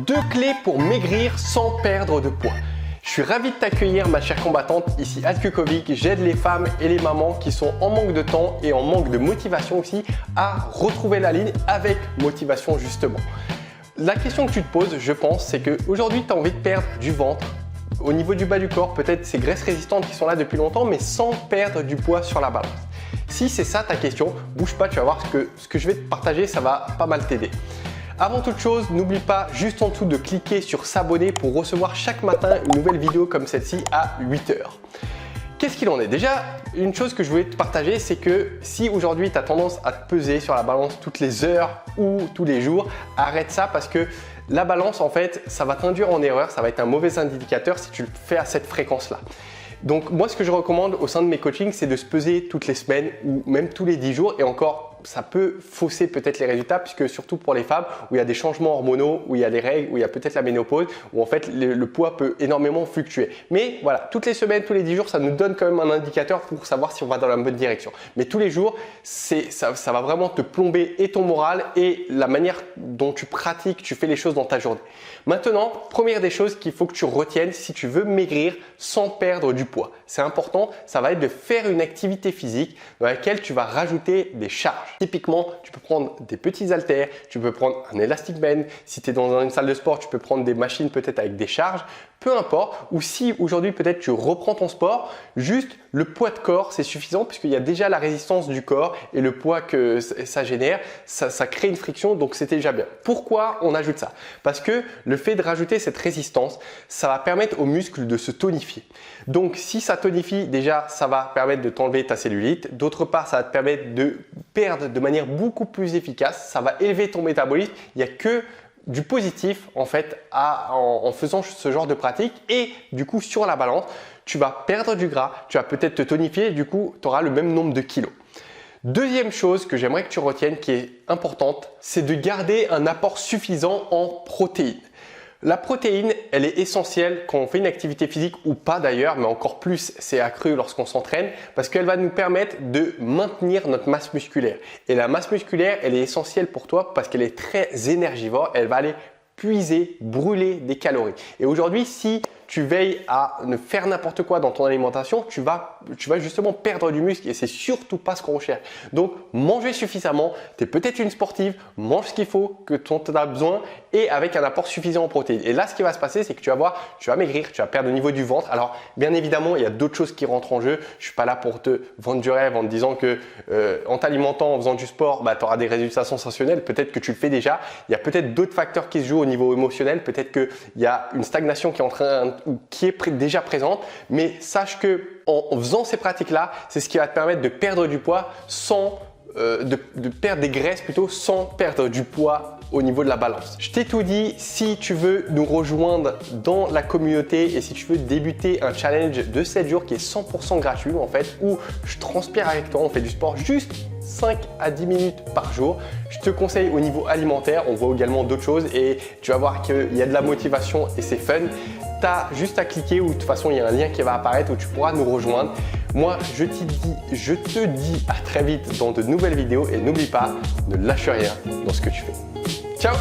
2 clés pour maigrir sans perdre de poids. Je suis ravi de t'accueillir ma chère combattante, ici Ad Kukovic. J'aide les femmes et les mamans qui sont en manque de temps et en manque de motivation aussi à retrouver la ligne avec motivation justement. La question que tu te poses, je pense, c'est qu'aujourd'hui tu as envie de perdre du ventre au niveau du bas du corps, peut-être ces graisses résistantes qui sont là depuis longtemps mais sans perdre du poids sur la balance. Si c'est ça ta question, bouge pas, tu vas voir ce que je vais te partager, ça va pas mal t'aider. Avant toute chose, n'oublie pas juste en dessous de cliquer sur s'abonner pour recevoir chaque matin une nouvelle vidéo comme celle-ci à 8 h. Qu'est-ce qu'il en est? Déjà, une chose que je voulais te partager, c'est que si aujourd'hui tu as tendance à te peser sur la balance toutes les heures ou tous les jours, arrête ça parce que la balance, en fait, ça va t'induire en erreur, ça va être un mauvais indicateur si tu le fais à cette fréquence-là. Donc moi, ce que je recommande au sein de mes coachings, c'est de se peser toutes les semaines ou même tous les 10 jours et encore, ça peut fausser peut-être les résultats puisque surtout pour les femmes où il y a des changements hormonaux, où il y a des règles, où il y a peut-être la ménopause, où en fait le poids peut énormément fluctuer. Mais voilà, toutes les semaines, tous les 10 jours, ça nous donne quand même un indicateur pour savoir si on va dans la bonne direction. Mais tous les jours, ça va vraiment te plomber et ton moral et la manière dont tu pratiques, tu fais les choses dans ta journée. Maintenant, première des choses qu'il faut que tu retiennes si tu veux maigrir sans perdre du poids. C'est important, ça va être de faire une activité physique dans laquelle tu vas rajouter des charges. Typiquement, tu peux prendre des petits haltères, tu peux prendre un elastic band. Si tu es dans une salle de sport, tu peux prendre des machines peut-être avec des charges. Peu importe, ou si aujourd'hui peut-être tu reprends ton sport, juste le poids de corps c'est suffisant puisqu'il y a déjà la résistance du corps et le poids que ça génère, ça crée une friction donc c'était déjà bien. Pourquoi on ajoute ça? Parce que le fait de rajouter cette résistance, ça va permettre aux muscles de se tonifier. Donc si ça tonifie, déjà ça va permettre de t'enlever ta cellulite, d'autre part ça va te permettre de perdre de manière beaucoup plus efficace, ça va élever ton métabolisme, il n'y a que du positif en fait en faisant ce genre de pratique et du coup sur la balance, tu vas perdre du gras, tu vas peut-être te tonifier et du coup tu auras le même nombre de kilos. Deuxième chose que j'aimerais que tu retiennes qui est importante, c'est de garder un apport suffisant en protéines. La protéine, elle est essentielle quand on fait une activité physique ou pas d'ailleurs, mais encore plus c'est accru lorsqu'on s'entraîne parce qu'elle va nous permettre de maintenir notre masse musculaire. Et la masse musculaire, elle est essentielle pour toi parce qu'elle est très énergivore, elle va aller puiser, brûler des calories. Et aujourd'hui, si tu veilles à ne faire n'importe quoi dans ton alimentation, tu vas justement perdre du muscle et c'est surtout pas ce qu'on recherche. Donc, manger suffisamment, tu es peut-être une sportive, mange ce qu'il faut, que tu en as besoin et avec un apport suffisant en protéines. Et là, ce qui va se passer, c'est que tu vas voir, tu vas maigrir, tu vas perdre au niveau du ventre. Alors, bien évidemment, il y a d'autres choses qui rentrent en jeu. Je suis pas là pour te vendre du rêve en te disant que en t'alimentant, en faisant du sport, tu auras des résultats sensationnels. Peut-être que tu le fais déjà. Il y a peut-être d'autres facteurs qui se jouent au niveau émotionnel. Peut-être qu'il y a une stagnation qui est en train ou qui est déjà présente, mais sache que en faisant ces pratiques-là, c'est ce qui va te permettre de perdre du poids sans de perdre des graisses plutôt sans perdre du poids au niveau de la balance. Je t'ai tout dit, si tu veux nous rejoindre dans la communauté et si tu veux débuter un challenge de 7 jours qui est 100% gratuit en fait, où je transpire avec toi, on fait du sport juste 5 à 10 minutes par jour. Je te conseille au niveau alimentaire, on voit également d'autres choses et tu vas voir qu'il y a de la motivation et c'est fun. Tu as juste à cliquer ou de toute façon il y a un lien qui va apparaître où tu pourras nous rejoindre. Moi, je te dis à très vite dans de nouvelles vidéos et n'oublie pas, ne lâche rien dans ce que tu fais. Ciao!